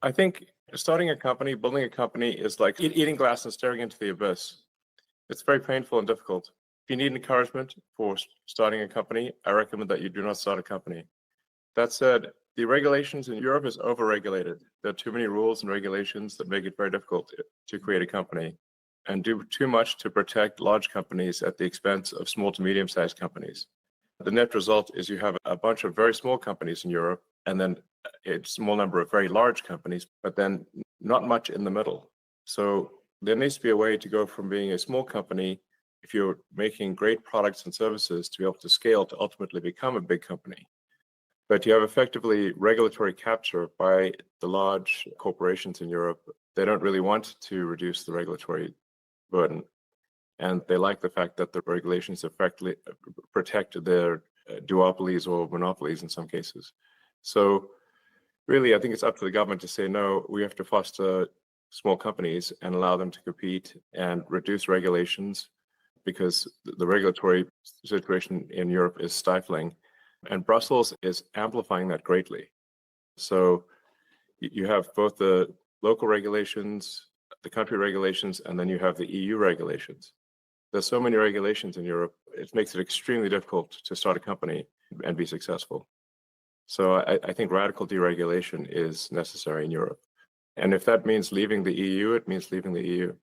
I think starting a company, building a company is like eating glass and staring into the abyss. It's very painful and difficult. If you need encouragement for starting a company, I recommend that you do not start a company. That said, the regulations in Europe is overregulated. There are too many rules and regulations that make it very difficult to create a company and do too much to protect large companies at the expense of small to medium-sized companies. The net result is you have a bunch of very small companies in Europe and then a small number of very large companies, but then not much in the middle. So there needs to be a way to go from being a small company, if you're making great products and services, to be able to scale to ultimately become a big company. But you have effectively regulatory capture by the large corporations in Europe. They don't really want to reduce the regulatory burden. And they like the fact that the regulations effectively protect their duopolies or monopolies in some cases. So really, I think it's up to the government to say, no, we have to foster small companies and allow them to compete and reduce regulations, because the regulatory situation in Europe is stifling. And Brussels is amplifying that greatly. So you have both the local regulations, the country regulations, and then you have the EU regulations. There's so many regulations in Europe, it makes it extremely difficult to start a company and be successful. So I think radical deregulation is necessary in Europe. And if that means leaving the EU, it means leaving the EU.